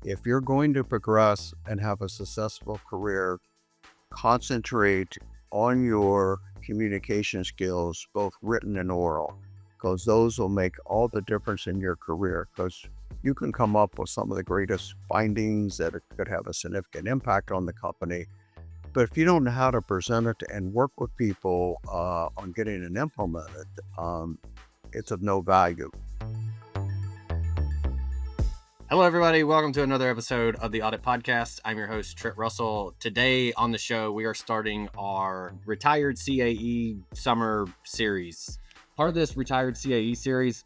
if you're going to progress and have a successful career, concentrate on your communication skills, both written and oral, because those will make all the difference in your career. Because you can come up with some of the greatest findings that could have a significant impact on the company. But if you don't know how to present it and work with people on getting it implemented, it's of no value. Hello, everybody. Welcome to another episode of the Audit Podcast. I'm your host, Trent Russell. Today on the show, we are starting our Retired CAE Summer Series. Part of this Retired CAE series,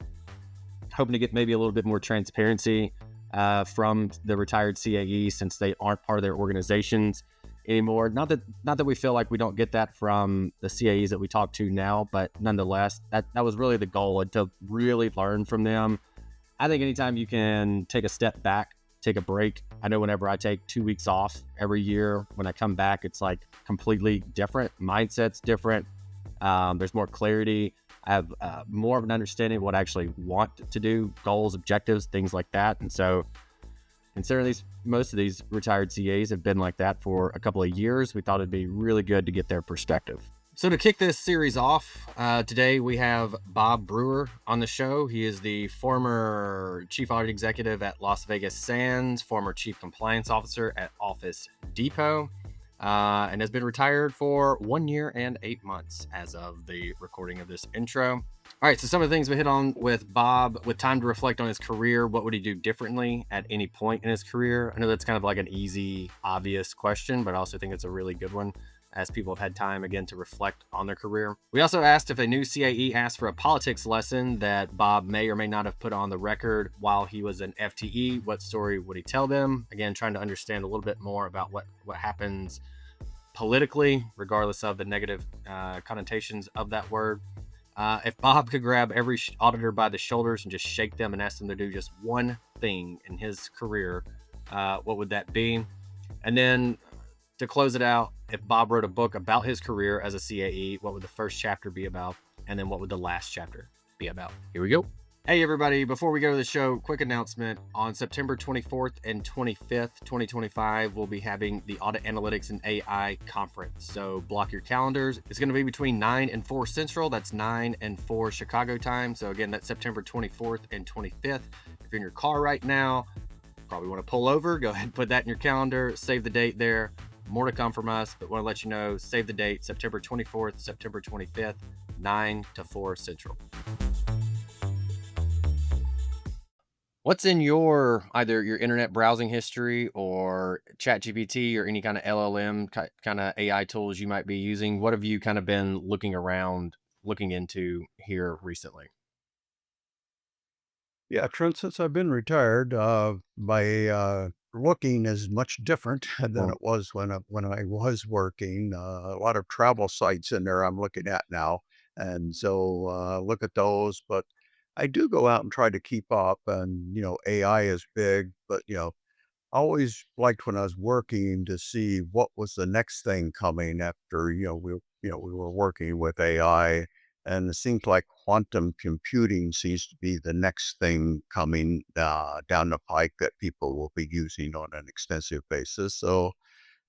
hoping to get maybe a little bit more transparency from the Retired CAE since they aren't part of their organizations anymore. Not that we feel like we don't get that from the CAEs that we talk to now, but nonetheless, that was really the goal, to really learn from them. I think anytime you can take a step back, take a break. I know whenever I take 2 weeks off every year, when I come back, it's like completely different. Mindset's different. There's more clarity. I have more of an understanding of what I actually want to do, goals, objectives, things like that. And so considering most of these retired CAs have been like that for a couple of years, we thought it'd be really good to get their perspective. So to kick this series off, today we have Bob Brewer on the show. He is the former Chief Audit Executive at Las Vegas Sands, former Chief Compliance Officer at Office Depot, and has been retired for 1 year and 8 months as of the recording of this intro. All right, so some of the things we hit on with Bob, with time to reflect on his career, what would he do differently at any point in his career? I know that's kind of like an easy, obvious question, but I also think it's a really good one, as people have had time again to reflect on their career. We also asked if a new CAE asked for a politics lesson that Bob may or may not have put on the record while he was an FTE, what story would he tell them? Again, trying to understand a little bit more about what happens politically, regardless of the negative connotations of that word. If Bob could grab every auditor by the shoulders and just shake them and ask them to do just one thing in his career, what would that be? And then to close it out, if Bob wrote a book about his career as a CAE, what would the first chapter be about? And then what would the last chapter be about? Here we go. Hey, everybody. Before we go to the show, quick announcement. On September 24th and 25th, 2025, we'll be having the Audit Analytics and AI Conference. So block your calendars. It's going to be between 9 and 4 Central. That's 9 and 4 Chicago time. So again, that's September 24th and 25th. If you're in your car right now, probably want to pull over. Go ahead and put that in your calendar. Save the date there. More to come from us, but want to let you know, save the date, September 24th, September 25th, 9 to 4 Central. What's in either your internet browsing history or ChatGPT or any kind of LLM kind of AI tools you might be using? What have you kind of been looking into here recently? Yeah, Trent, since I've been retired, my looking is much different than it was when I was working. A lot of travel sites in there I'm looking at now, and so look at those. But I do go out and try to keep up. And AI is big, but I always liked when I was working to see what was the next thing coming after we were working with AI. And it seems like quantum computing seems to be the next thing coming down the pike that people will be using on an extensive basis. So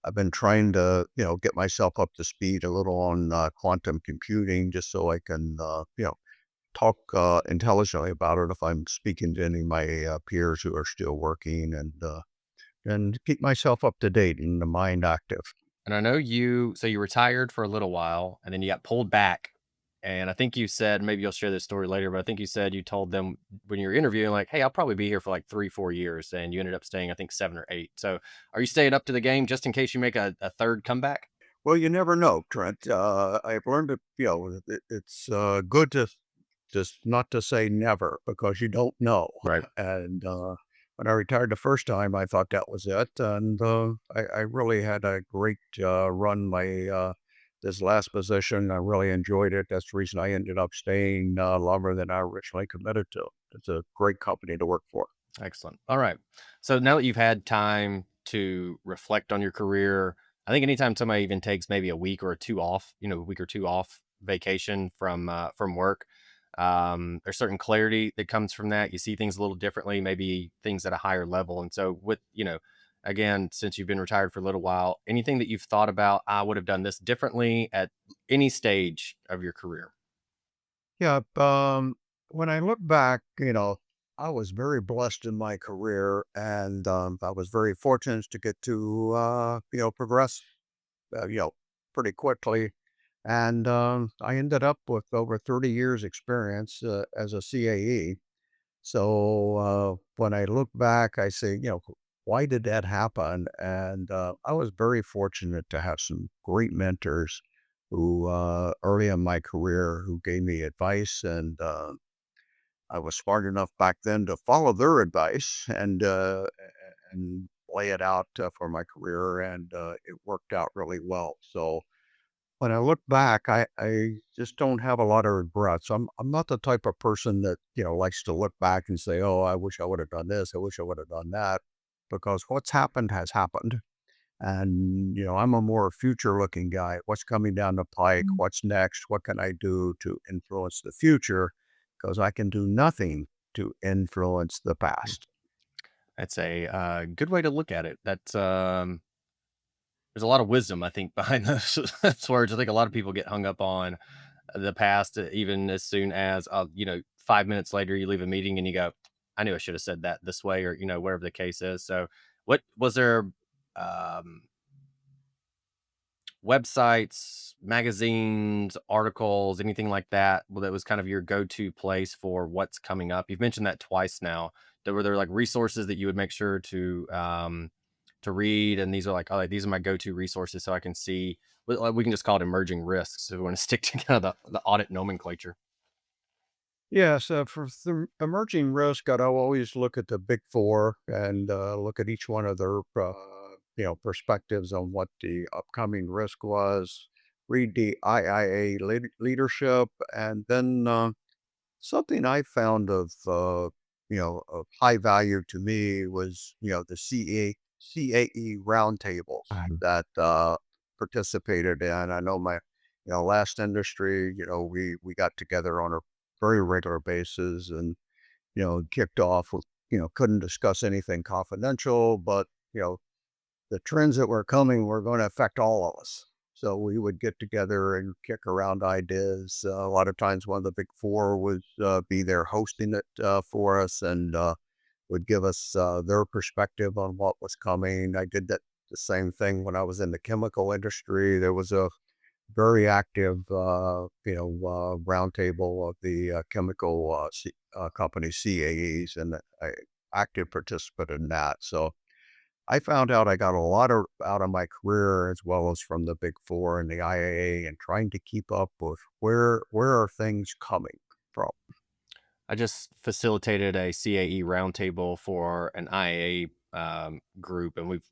I've been trying to, get myself up to speed a little on quantum computing, just so I can, talk intelligently about it if I'm speaking to any of my peers who are still working, and keep myself up to date and the mind active. And I know you retired for a little while and then you got pulled back. And I think you said, maybe you'll share this story later, but I think you said you told them when you were interviewing, like, hey, I'll probably be here for like 3-4 years. And you ended up staying, I think, 7 or 8. So are you staying up to the game just in case you make a third comeback? Well, you never know, Trent. I've learned that, it's good to just not to say never, because you don't know. Right. And when I retired the first time, I thought that was it. And I really had a great run this last position. I really enjoyed it. That's the reason I ended up staying longer than I originally committed to. It's a great company to work for. Excellent. All right. So now that you've had time to reflect on your career, I think anytime somebody even takes maybe a week or two off vacation from work, There's certain clarity that comes from that. You see things a little differently, maybe things at a higher level. And so with, again, since you've been retired for a little while, anything that you've thought about, I would have done this differently at any stage of your career? Yeah, when I look back, I was very blessed in my career, and I was very fortunate to get to, progress, uh, you know, pretty quickly. And I ended up with over 30 years experience as a CAE. So when I look back, I say, why did that happen? And I was very fortunate to have some great mentors who, early in my career, who gave me advice, and I was smart enough back then to follow their advice and lay it out for my career, and it worked out really well. So when I look back, I just don't have a lot of regrets. I'm not the type of person that, likes to look back and say, "Oh, I wish I would have done this. I wish I would have done that," because what's happened has happened. And, I'm a more future looking guy. What's coming down the pike? What's next? What can I do to influence the future? Because I can do nothing to influence the past. That's a good way to look at it. There's a lot of wisdom, I think, behind those words. I think a lot of people get hung up on the past, even as soon as, 5 minutes later, you leave a meeting and you go, I knew I should have said that this way, or, whatever the case is. So, what was there? Um, Websites, magazines, articles, anything like that, that was kind of your go-to place for what's coming up? You've mentioned that twice now. Were there like resources that you would make sure to read, and these are like, oh, these are my go-to resources, so I can see. We can just call it emerging risks if we want to stick to kind of the audit nomenclature. Yes, for the emerging risk, I'd always look at the big four and look at each one of their, perspectives on what the upcoming risk was. Read the IIA leadership, and then something I found of high value to me was, the CAE roundtables that participated in. I know my, last industry, we got together on a very regular basis and, kicked off with, couldn't discuss anything confidential, but, the trends that were coming were going to affect all of us. So we would get together and kick around ideas. A lot of times, one of the big four would be there hosting it for us and would give us their perspective on what was coming. I did that the same thing when I was in the chemical industry. There was a very active, roundtable of the chemical company CAEs, and I active participant in that. So I found out I got a lot out of my career as well as from the Big Four and the IAA and trying to keep up with where are things coming from. I just facilitated a CAE roundtable for an IA group, and we've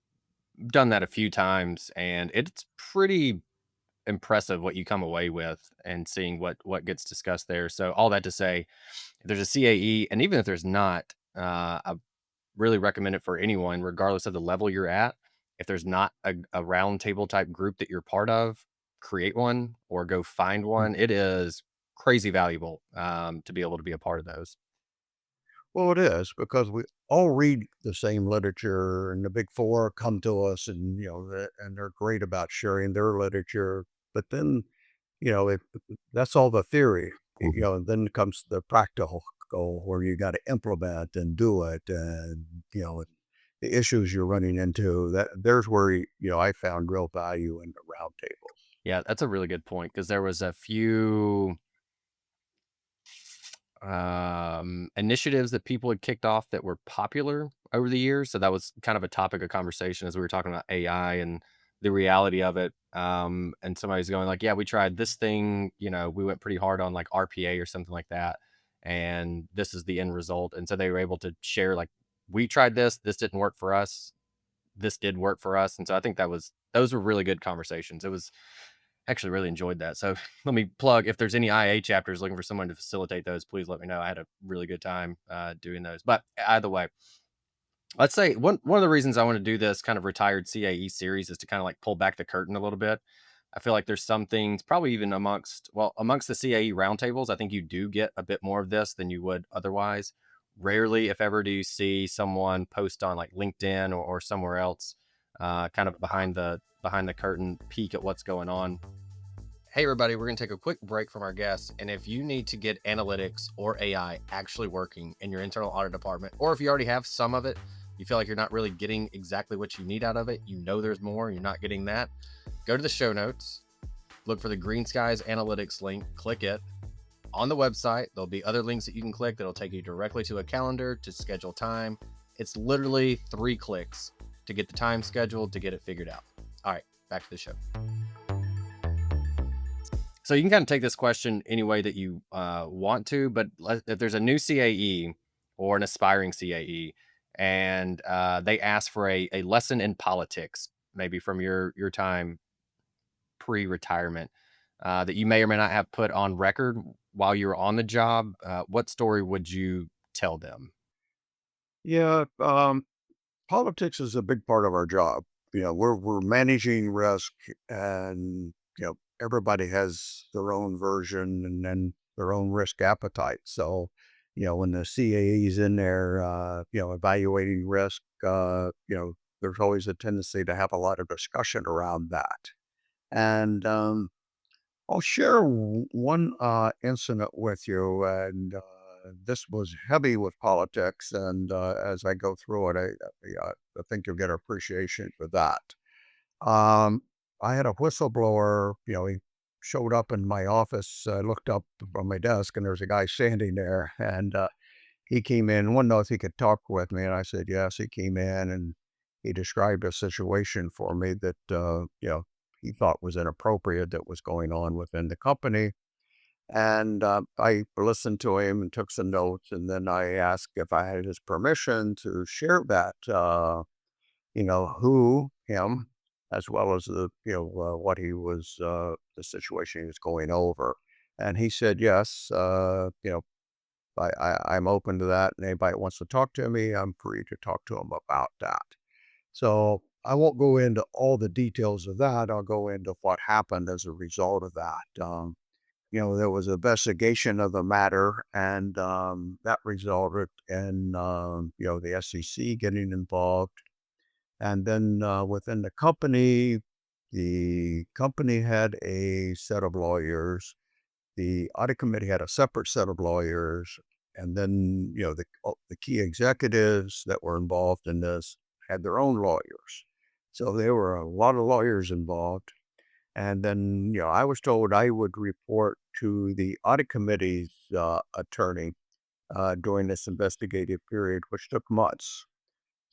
done that a few times, and it's pretty impressive what you come away with and seeing what gets discussed there. So all that to say, if there's a CAE, and even if there's not, I really recommend it for anyone, regardless of the level you're at. If there's not a round table type group that you're part of, create one or go find Mm. one. It is crazy valuable to be able to be a part of those. Well, it is because we all read the same literature, and the Big Four come to us, and and they're great about sharing their literature. But then, that's all the theory, and then comes the practical goal where you got to implement and do it, and the issues you're running into. There's where I found real value in the roundtables. Yeah, that's a really good point because there was a few initiatives that people had kicked off that were popular over the years. So that was kind of a topic of conversation as we were talking about AI and the reality of it. And somebody's going like, yeah, we tried this thing, we went pretty hard on like RPA or something like that. And this is the end result. And so they were able to share like, we tried this didn't work for us. This did work for us. And so I think those were really good conversations. It was actually really enjoyed that. So let me plug, if there's any IA chapters looking for someone to facilitate those, please let me know. I had a really good time doing those. But either way, let's say one of the reasons I want to do this kind of retired CAE series is to kind of like pull back the curtain a little bit. I feel like there's some things, probably even amongst the CAE roundtables, I think you do get a bit more of this than you would otherwise. Rarely, if ever, do you see someone post on like LinkedIn or somewhere else, kind of behind the curtain peek at what's going on. Hey, everybody, we're going to take a quick break from our guests. And if you need to get analytics or AI actually working in your internal audit department, or if you already have some of it, you feel like you're not really getting exactly what you need out of it, you know there's more, you're not getting that, go to the show notes, look for the Green Skies Analytics link, click it. On the website, there'll be other links that you can click that'll take you directly to a calendar to schedule time. It's literally 3 clicks to get the time scheduled, to get it figured out. All right, back to the show. So you can kind of take this question any way that you want to, but if there's a new CAE or an aspiring CAE and they ask for a lesson in politics, maybe from your time pre-retirement, that you may or may not have put on record while you were on the job, what story would you tell them? Yeah, politics is a big part of our job. We're managing risk, and everybody has their own version and then their own risk appetite. So, when the CAE is in there, evaluating risk, there's always a tendency to have a lot of discussion around that. And I'll share one incident with you, and this was heavy with politics. And as I go through it, I think you'll get appreciation for that. Um, I had a whistleblower. He showed up in my office. I looked up from my desk, and there's a guy standing there, and he came in, wanted to know if he could talk with me, and I said yes. He came in, and he described a situation for me that he thought was inappropriate that was going on within the company. And I listened to him and took some notes, and then I asked if I had his permission to share that, who, him, as well as what he was, the situation he was going over. And he said, yes, I'm open to that. And anybody that wants to talk to me, I'm free to talk to them about that. So I won't go into all the details of that. I'll go into what happened as a result of that. There was an investigation of the matter, and that resulted in, the SEC getting involved. And then within the company had a set of lawyers. The audit committee had a separate set of lawyers, and then the key executives that were involved in this had their own lawyers. So there were a lot of lawyers involved. And then I was told I would report to the audit committee's attorney during this investigative period, which took months.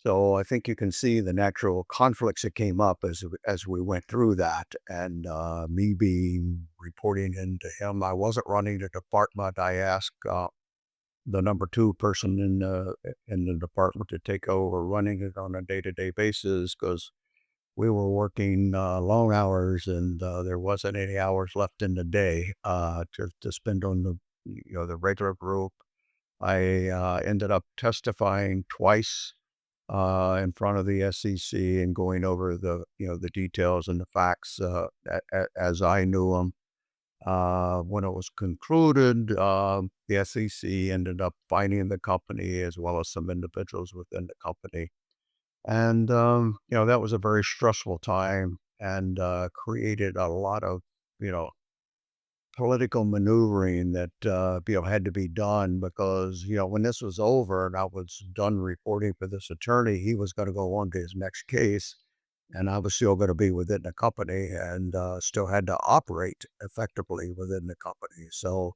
So I think you can see the natural conflicts that came up as we went through that, and me being reporting into him. I wasn't running the department. I asked the number 2 person in the department to take over running it on a day-to-day basis because we were working long hours, and there wasn't any hours left in the day to spend on the regular group. I ended up testifying twice in front of the SEC and going over the details and the facts as I knew them. When it was concluded, the SEC ended up finding the company as well as some individuals within the company. And that was a very stressful time and created a lot of you know political maneuvering that had to be done because when this was over and I was done reporting for this attorney, he was going to go on to his next case, and I was still going to be within the company and still had to operate effectively within the company. So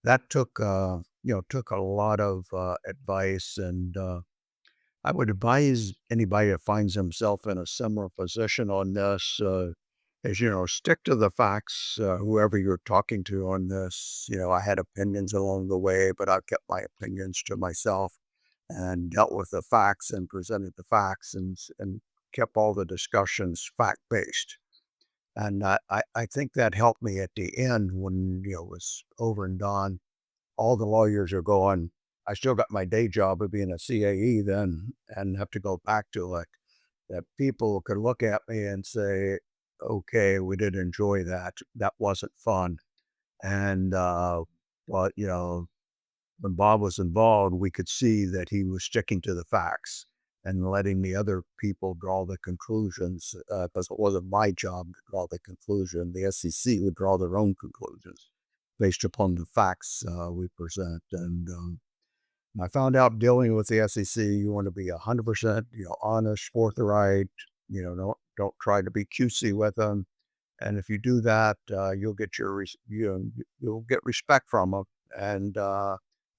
that took a lot of advice, and I would advise anybody that finds himself in a similar position on this. Is, stick to the facts, whoever you're talking to on this. I had opinions along the way, but I kept my opinions to myself and dealt with the facts and presented the facts and kept all the discussions fact based. And I think that helped me at the end when, it was over and done. All the lawyers are going, I still got my day job of being a CAE then and have to go back to it. That people could look at me and say, okay, we did enjoy that. That wasn't fun. And, but, when Bob was involved, we could see that he was sticking to the facts and letting the other people draw the conclusions, because it wasn't my job to draw the conclusion. The SEC would draw their own conclusions based upon the facts we present. And I found out dealing with the SEC, you want to be 100%, honest, forthright. Don't try to be cutesy with them. And if you do that, you'll get you'll get respect from them, and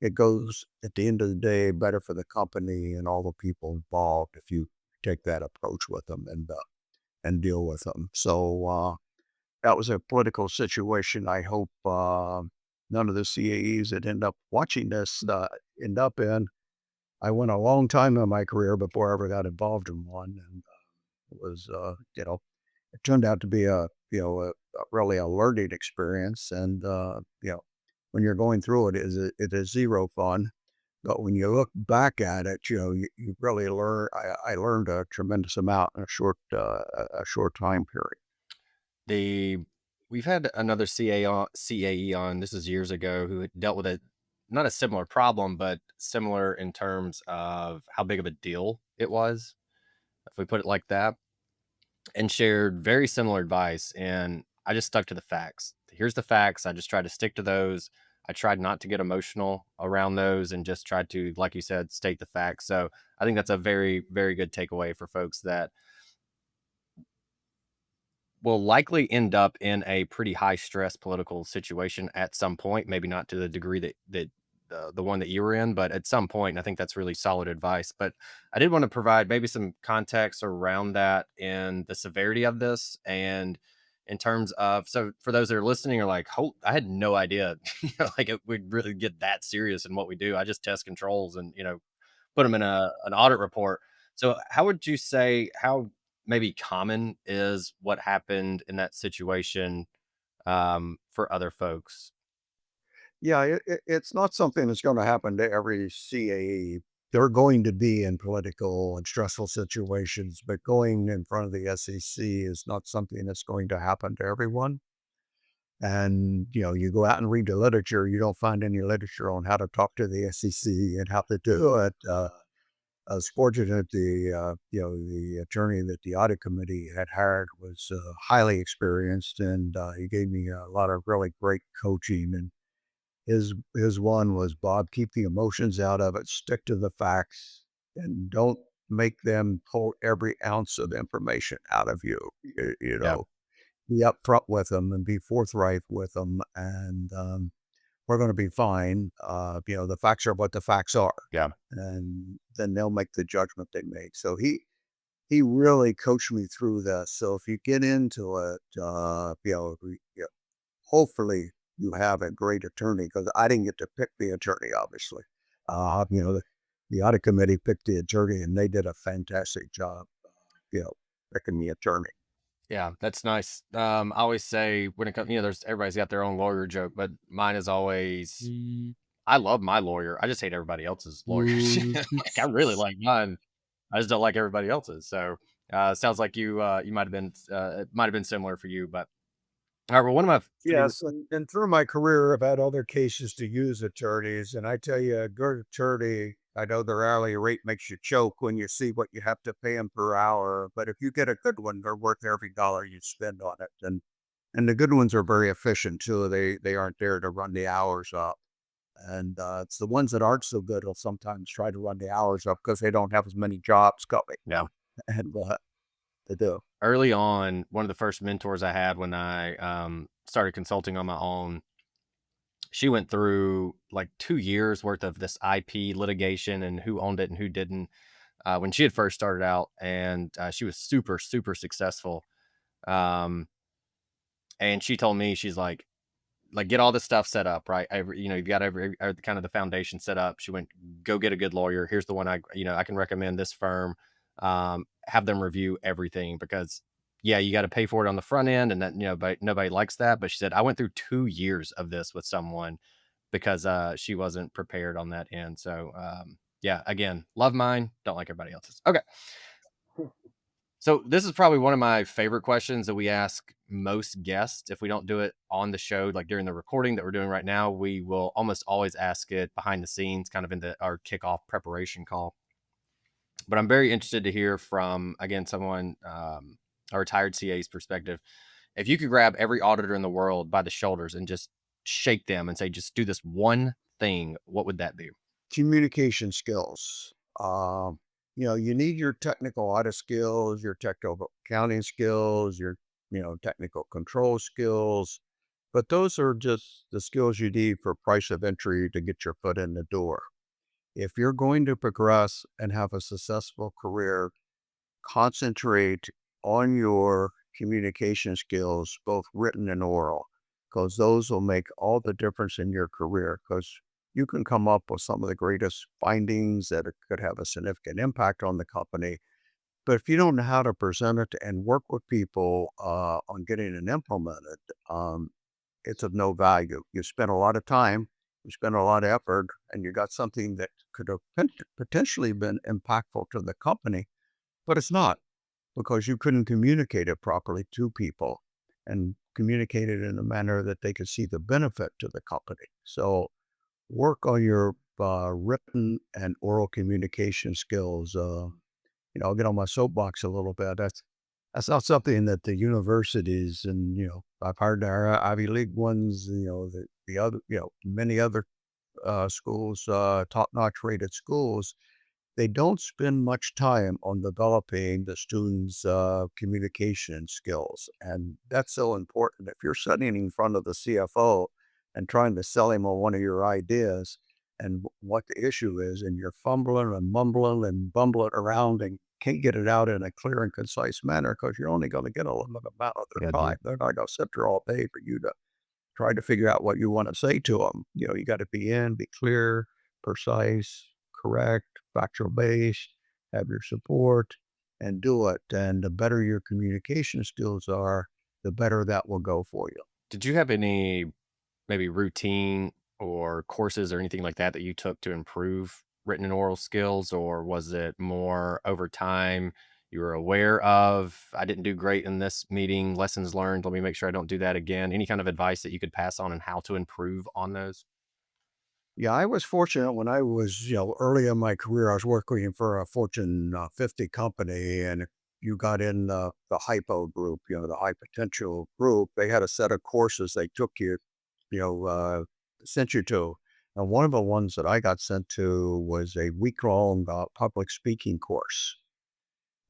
it goes at the end of the day better for the company and all the people involved if you take that approach with them and deal with them. So that was a political situation. I hope none of the CAEs that end up watching this end up in. I went a long time in my career before I ever got involved in one, and it was it turned out to be really a learning experience. And when you're going through it, it is zero fun. But when you look back at it, you really learn. I learned a tremendous amount in a short time period. The We've had another CAE on. This is years ago who had dealt with a not a similar problem, but similar in terms of how big of a deal it was, if we put it like that, and shared very similar advice. And I just stuck to the facts. Here's the facts. I just tried to stick to those. I tried not to get emotional around those and just tried to, like you said, state the facts. So I think that's a very, very good takeaway for folks that will likely end up in a pretty high stress political situation at some point, maybe not to the degree that the one that you were in, but at some point, and I think that's really solid advice. But I did want to provide maybe some context around that and the severity of this, and in terms of, so for those that are listening are like, "Oh, I had no idea, like it would really get that serious in what we do. I just test controls and put them in an audit report." So, how would you say how maybe common is what happened in that situation for other folks? Yeah, it's not something that's going to happen to every CAE. They're going to be in political and stressful situations, but going in front of the SEC is not something that's going to happen to everyone. And, you go out and read the literature, you don't find any literature on how to talk to the SEC and how to do it. I was fortunate the attorney that the audit committee had hired was highly experienced, and he gave me a lot of really great coaching. And his one was, Bob, keep the emotions out of it, stick to the facts, and don't make them pull every ounce of information out of you. Yeah, Be upfront with them and be forthright with them, and we're going to be fine. The facts are what the facts are, yeah, and then they'll make the judgment they make. So he really coached me through this. So if you get into it, hopefully you have a great attorney, because I didn't get to pick the attorney, obviously. The audit committee picked the attorney, and they did a fantastic job, you know, picking the attorney. yeah. That's nice. I always say when it comes, there's everybody's got their own lawyer joke, but mine is always, I love my lawyer. I just hate everybody else's lawyers. Like I really like mine. I just don't like everybody else's. So sounds like you might have been it might have been similar for you, but all right. Well, one of my favorite. Yes, and through my career, I've had other cases to use attorneys, and I tell you, a good attorney, I know their hourly rate makes you choke when you see what you have to pay them per hour, but if you get a good one, they're worth every dollar you spend on it. And the good ones are very efficient too. They aren't there to run the hours up. And it's the ones that aren't so good will sometimes try to run the hours up because they don't have as many jobs going. Yeah. And they do. Early on, one of the first mentors I had when I started consulting on my own, she went through like 2 years worth of this IP litigation and who owned it and who didn't when she had first started out. And she was super, super successful. Um, and she told me, she's like get all this stuff set up, right? You've got every kind of the foundation set up. She went, go get a good lawyer. Here's the one I can recommend this firm. Have them review everything because yeah, you got to pay for it on the front end, and that but nobody likes that. But she said I went through 2 years of this with someone because she wasn't prepared on that end. So yeah, again, love mine, don't like everybody else's. Okay, So this is probably one of my favorite questions that we ask most guests. If we don't do it on the show, like during the recording that we're doing right now, we will almost always ask it behind the scenes, kind of in our kickoff preparation call. But I'm very interested to hear from, again, someone, a retired CA's perspective. If you could grab every auditor in the world by the shoulders and just shake them and say, just do this one thing, what would that be? Communication skills. You need your technical audit skills, your technical accounting skills, your, technical control skills. But those are just the skills you need for price of entry to get your foot in the door. If you're going to progress and have a successful career, concentrate on your communication skills, both written and oral, because those will make all the difference in your career. Because you can come up with some of the greatest findings that could have a significant impact on the company. But if you don't know how to present it and work with people on getting it implemented, it's of no value. You spent a lot of time, you spent a lot of effort, and you got something that could have potentially been impactful to the company, but it's not because you couldn't communicate it properly to people and communicate it in a manner that they could see the benefit to the company. So work on your written and oral communication skills. I'll get on my soapbox a little bit. That's not something that the universities and I've heard our Ivy League ones, the other, many other schools, top-notch rated schools, they don't spend much time on developing the students' communication skills. And that's so important. If you're sitting in front of the CFO and trying to sell him on one of your ideas and what the issue is, and you're fumbling and mumbling and bumbling around and can't get it out in a clear and concise manner because you're only going to get a limited amount of their time. They're not going to sit there all day for you to try to figure out what you want to say to them. You got to be clear, precise, correct, factual based, have your support, and do it. And the better your communication skills are, the better that will go for you. Did you have any maybe routine or courses or anything like that that you took to improve written and oral skills, or was it more over time you were aware of, I didn't do great in this meeting, lessons learned, let me make sure I don't do that again? Any kind of advice that you could pass on and how to improve on those? Yeah, I was fortunate when I was, early in my career, I was working for a Fortune 50 company. And if you got in the hypo group, the high potential group, they had a set of courses they took you, you know, uh, sent you to. And one of the ones that I got sent to was a week-long public speaking course.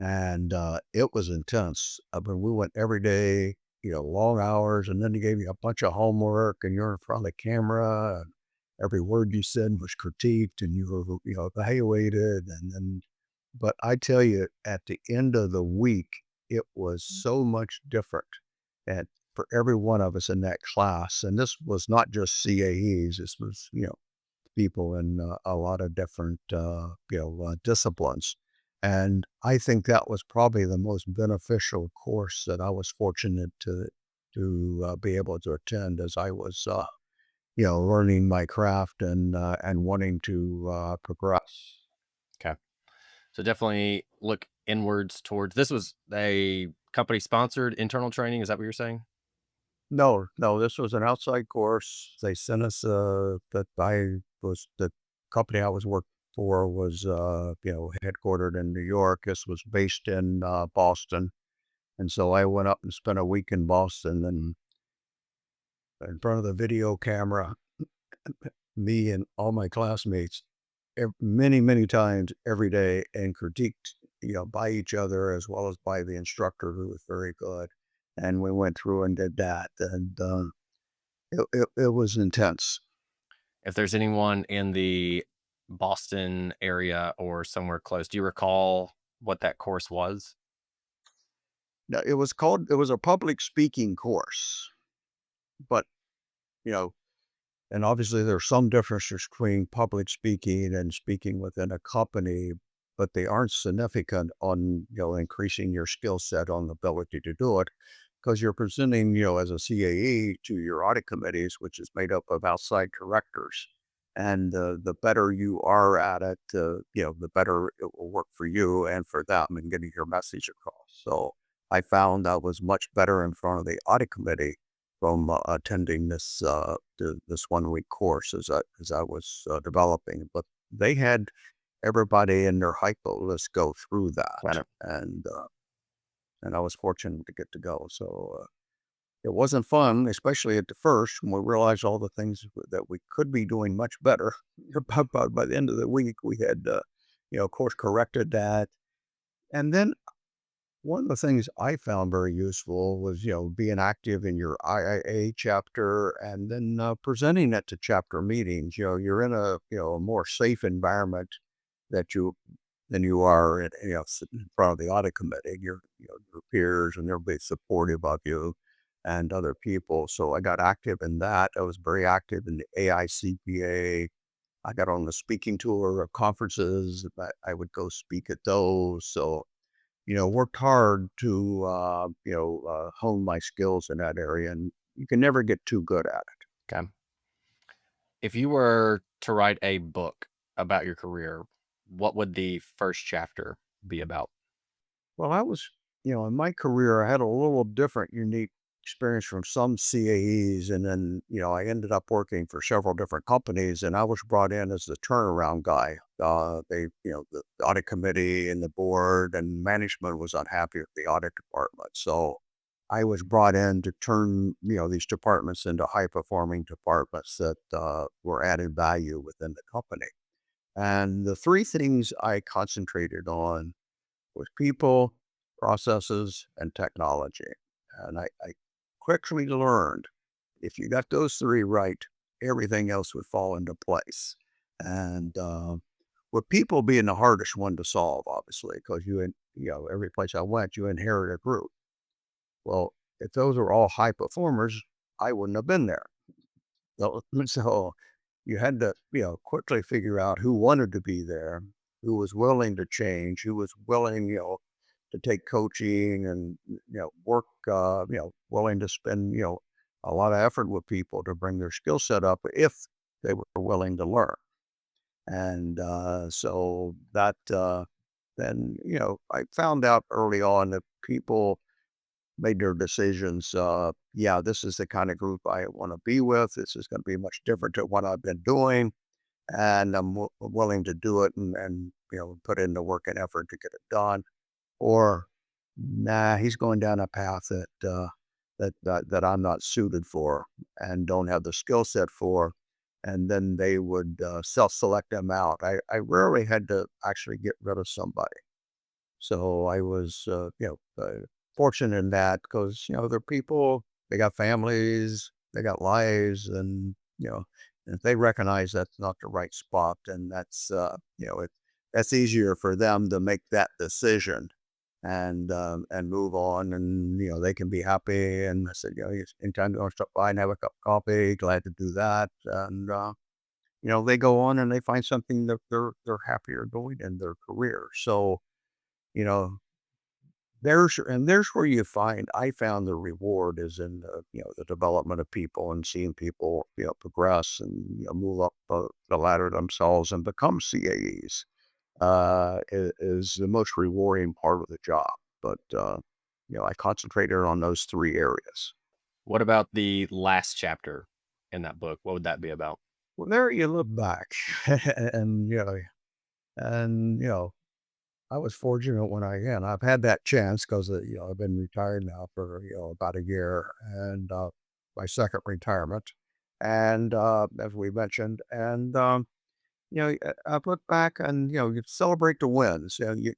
And it was intense. I mean, we went every day, long hours, and then they gave you a bunch of homework, and you're in front of the camera, and every word you said was critiqued, and you were, evaluated, and then. But I tell you, at the end of the week, it was so much different, and for every one of us in that class, and this was not just CAEs. This was, people in a lot of different, disciplines. And I think that was probably the most beneficial course that I was fortunate to be able to attend as I was, learning my craft and wanting to progress. Okay. So definitely look inwards towards, this was a company sponsored internal training. Is that what you're saying? No, no, this was an outside course. They sent us that the company I was working for was headquartered in New York. This was based in Boston. And so I went up and spent a week in Boston and in front of the video camera, me and all my classmates many, many times every day and critiqued, by each other as well as by the instructor who was very good. And we went through and did that. And it was intense. If there's anyone in the Boston area or somewhere close, do you recall what that course was? Now, it was a public speaking course, but, you know, and obviously there's some difference between public speaking and speaking within a company, but they aren't significant on, increasing your skill set on the ability to do it because you're presenting, as a CAE to your audit committees, which is made up of outside directors. And the better you are at it, the better it will work for you and for them in getting your message across. So I found I was much better in front of the audit committee from attending this 1 week course as I was developing. But they had everybody in their hypo list go through that, Got it. and I was fortunate to get to go. So it wasn't fun, especially at the first when we realized all the things that we could be doing much better. But by the end of the week, we had, course corrected that. And then one of the things I found very useful was, being active in your IIA chapter and then presenting it to chapter meetings. You're in a more safe environment that you than you are, sitting in front of the audit committee. Your peers and they'll be supportive of you and other people. So I got active in that. I was very active in the AICPA. I got on the speaking tour of conferences. I would go speak at those. So, worked hard to, hone my skills in that area. And you can never get too good at it. Okay. If you were to write a book about your career, what would the first chapter be about? Well, in my career, I had a little different, unique experience from some CAEs. And then, I ended up working for several different companies and I was brought in as the turnaround guy. The audit committee and the board and management was unhappy with the audit department. So I was brought in to turn, these departments into high performing departments that were added value within the company. And the three things I concentrated on was people, processes, and technology. And I quickly learned if you got those three right, everything else would fall into place. And with people being the hardest one to solve, obviously, because every place I went, you inherit a group. Well, if those were all high performers, I wouldn't have been there. So you had to, quickly figure out who wanted to be there, who was willing to change, who was willing, to take coaching and, work, willing to spend, a lot of effort with people to bring their skill set up if they were willing to learn. And so that, then, I found out early on that people made their decisions. Yeah, this is the kind of group I want to be with. This is going to be much different to what I've been doing, and I'm willing to do it and put in the work and effort to get it done. Or nah, he's going down a path that I'm not suited for and don't have the skill set for. And then they would self-select them out. I rarely had to actually get rid of somebody. So I was, fortunate in that because, they're people, they got families, they got lives, and, if they recognize that's not the right spot, then that's easier for them to make that decision and move on and, they can be happy. And I said, anytime you want to stop by and have a cup of coffee, glad to do that. And, they go on and they find something that they're happier doing in their career. So, you know, there's where I found the reward is in the development of people and seeing people, progress and, move up the ladder themselves and become CAEs, is the most rewarding part of the job. But, I concentrated on those three areas. What about the last chapter in that book? What would that be about? Well, there you look back and, and, I was fortunate when I've had that chance because, I've been retired now for, about a year and, my second retirement. And, as we mentioned, and, I look back and, you celebrate the wins and you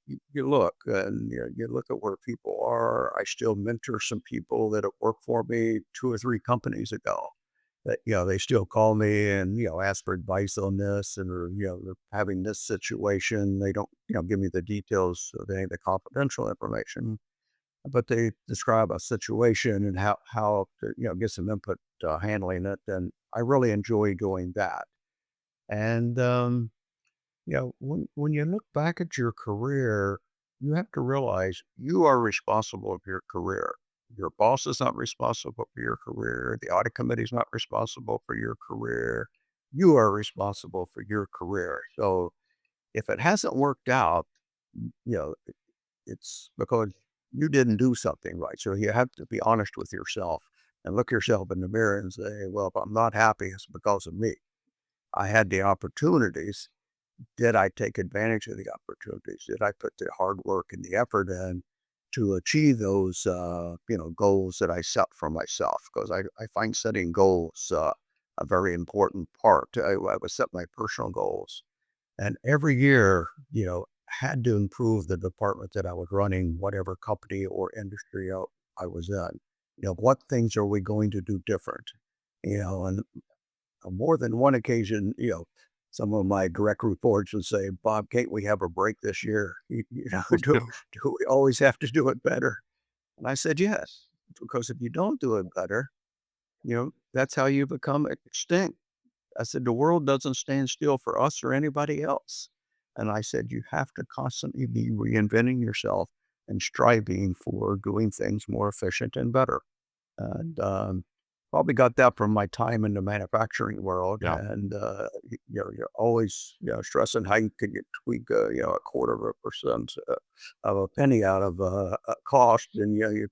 look and you look at where people are. I still mentor some people that have worked for me 2 or 3 companies ago that, they still call me and, ask for advice on this and, or, they're having this situation. They don't, give me the details of any of the confidential information, but they describe a situation and how to, get some input handling it. And I really enjoy doing that. And, when you look back at your career, you have to realize you are responsible for your career. Your boss is not responsible for your career. The audit committee is not responsible for your career. you are responsible for your career. So if it hasn't worked out, you know, it's because you didn't do something right. So you have to be honest with yourself and look yourself in the mirror and say, well, if I'm not happy, it's because of me. I had the opportunities. Did I take advantage of the opportunities? Did I put the hard work and the effort in to achieve those, goals that I set for myself? Because I find setting goals a very important part. I would set my personal goals, and every year, had to improve the department that I was running, whatever company or industry I was in. What things are we going to do different? And on more than one occasion, some of my direct reports would say, Bob, can't we have a break this year? Do we always have to do it better? And I said, yes, because if you don't do it better, that's how you become extinct. I said, the world doesn't stand still for us or anybody else. And I said, you have to constantly be reinventing yourself and striving for doing things more efficient and better. And probably got that from my time in the manufacturing world. Yeah. And you're always stressing how you can tweak a quarter of a percent of a penny out of a cost, and you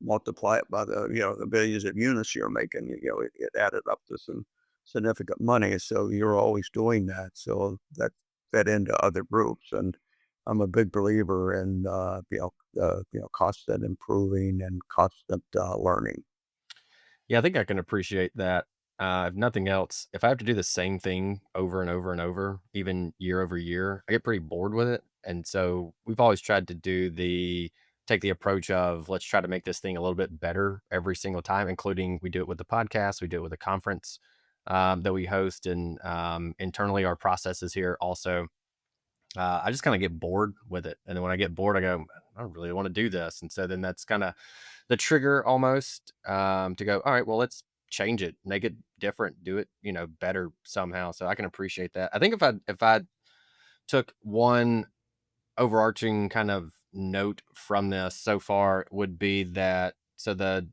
multiply it by the billions of units you're making. It added up to some significant money. So you're always doing that. So that fed into other groups, and I'm a big believer in constant improving and constant learning. Yeah, I think I can appreciate that. If nothing else, if I have to do the same thing over and over and over, even year over year, I get pretty bored with it. And so we've always tried to take the approach of let's try to make this thing a little bit better every single time, including we do it with the podcast, we do it with a conference that we host, and internally our processes here also. I just kind of get bored with it. And then when I get bored, I go, I don't really want to do this. And so then that's kind of the trigger almost to go, all right, well, let's change it, make it different, do it, better somehow. So I can appreciate that. I think if I took one overarching kind of note from this so far would be that so the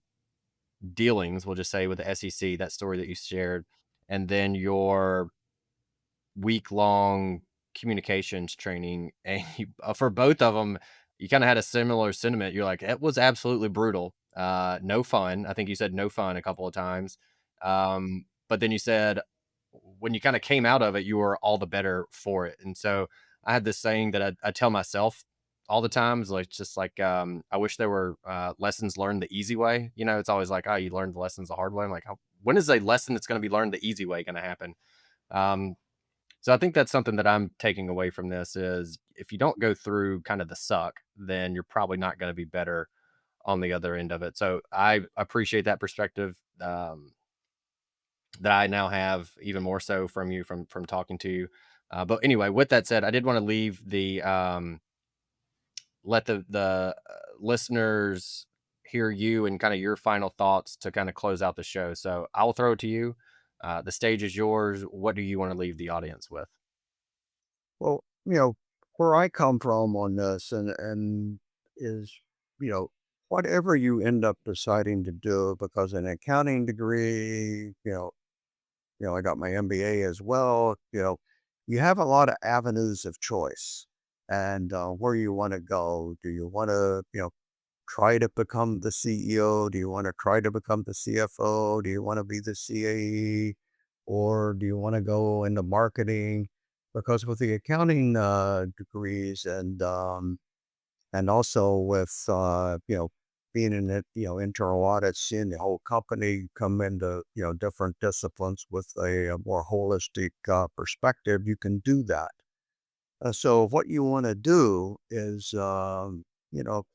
dealings, we'll just say with the SEC, that story that you shared, and then your week-long communications training, and for both of them, you kinda had a similar sentiment. You're like, "It was absolutely brutal, no fun." I think you said "no fun" a couple of times, but then you said when you kinda came out of it, you were all the better for it, and so I had this saying that I tell myself all the times, like, just like, I wish there were, lessons learned the easy way. It's always like, "Oh, you learned the lessons the hard way." I'm like, "How when is a lesson that's gonna be learned the easy way gonna happen?" Um, so I think that's something that I'm taking away from this is if you don't go through kind of the suck, then you're probably not going to be better on the other end of it. So I appreciate that perspective that I now have even more so from you from talking to you. But anyway, with that said, I did want to leave the let the listeners hear you and kind of your final thoughts to kind of close out the show. So I will throw it to you. The stage is yours. What do you want to leave the audience with? Well, where I come from on this and is, you know, whatever you end up deciding to do, because an accounting degree, I got my MBA as well, you have a lot of avenues of choice and where you want to go. Do you want to, try to become the CEO? Do you want to try to become the CFO? Do you want to be the CAE? Or do you want to go into marketing? Because with the accounting degrees and also with being in it, internal audit, seeing the whole company come into different disciplines with a more holistic perspective, you can do that. So what you want to do is,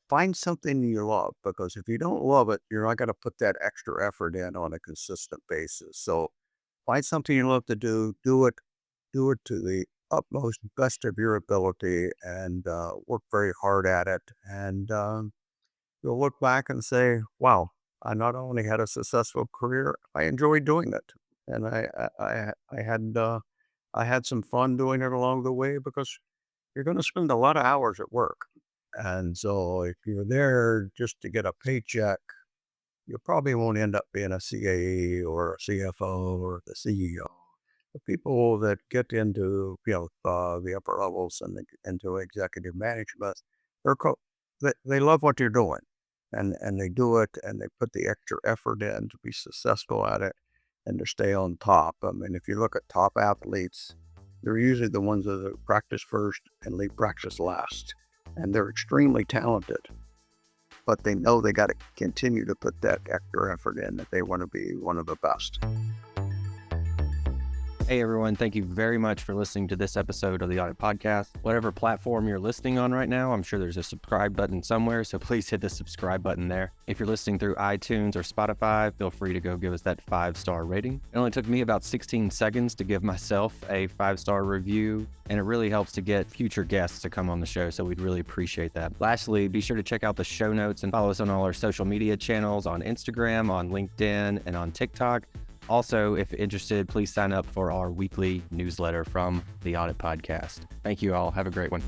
find something you love, because if you don't love it, you're not going to put that extra effort in on a consistent basis. So find something you love to do it to the utmost best of your ability, and work very hard at it. And you'll look back and say, wow, I not only had a successful career, I enjoyed doing it. And I had some fun doing it along the way, because you're going to spend a lot of hours at work. And so if you're there just to get a paycheck, you probably won't end up being a CAE or a CFO or the CEO. the people that get into, the upper levels and into executive management, they love what you're doing, and they do it, and they put the extra effort in to be successful at it and to stay on top. I mean, if you look at top athletes, they're usually the ones that practice first and leave practice last, and they're extremely talented, but they know they got to continue to put that extra effort in if they want to be one of the best. Hey everyone, thank you very much for listening to this episode of the Audit Podcast. Whatever platform you're listening on right now, I'm sure there's a subscribe button somewhere, so please hit the subscribe button there. If you're listening through iTunes or Spotify, feel free to go give us that 5-star rating. It only took me about 16 seconds to give myself a 5-star review, and it really helps to get future guests to come on the show, so we'd really appreciate that. Lastly, be sure to check out the show notes and follow us on all our social media channels on Instagram, on LinkedIn, and on TikTok. Also, if interested, please sign up for our weekly newsletter from the Audit Podcast. Thank you all. Have a great one.